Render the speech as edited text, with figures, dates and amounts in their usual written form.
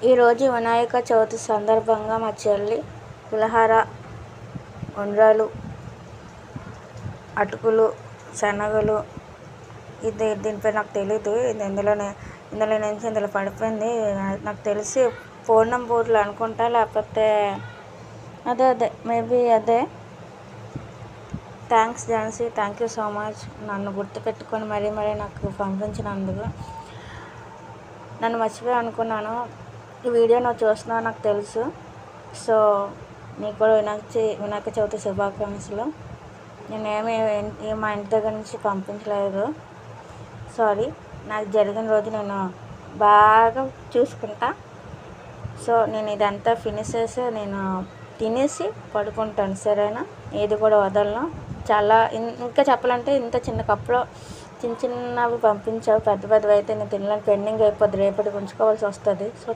ఈరోజు వినాయక చవితి సందర్భంగా మా చెల్లి పులిహోర, ఉండ్రాలు, అటుకులు, శనగలు దీనిపై నాకు తెలీదు. ఇది ఇందులో నుంచి ఇందులో పడిపోయింది. నాకు తెలిసి పూర్ణం బూరెలు అనుకుంటా, లేకపోతే అదే మేబీ అదే. Thanks Jhansi, thank you so much. నన్ను గుర్తుపెట్టుకొని మరీ నాకు పంపించినందుకు. నన్ను మర్చిపోయి అనుకున్నాను. ఈ వీడియో నువ్వు చూస్తున్నావు నాకు తెలుసు. సో నీకు కూడా వినాయక చవితి శుభాకాంక్షలు. నేనేమి మా ఇంటి దగ్గర నుంచి పంపించలేదు. సారీ. నాకు జరిగిన రోజు నేను బాగా చూసుకుంటా. సో నేను ఇదంతా ఫినిష్ చేసి నేను తినేసి పడుకుంటాను, సరేనా? ఏది కూడా వదలను. ఇంకా చెప్పాలంటే ఇంత చిన్న కప్పులో చిన్నవి పంపించావు. పెద్దవి అయితే నేను తినలేను, పెండింగ్ అయిపోద్ది, రేపటికి ఉంచుకోవాల్సి వస్తుంది. సో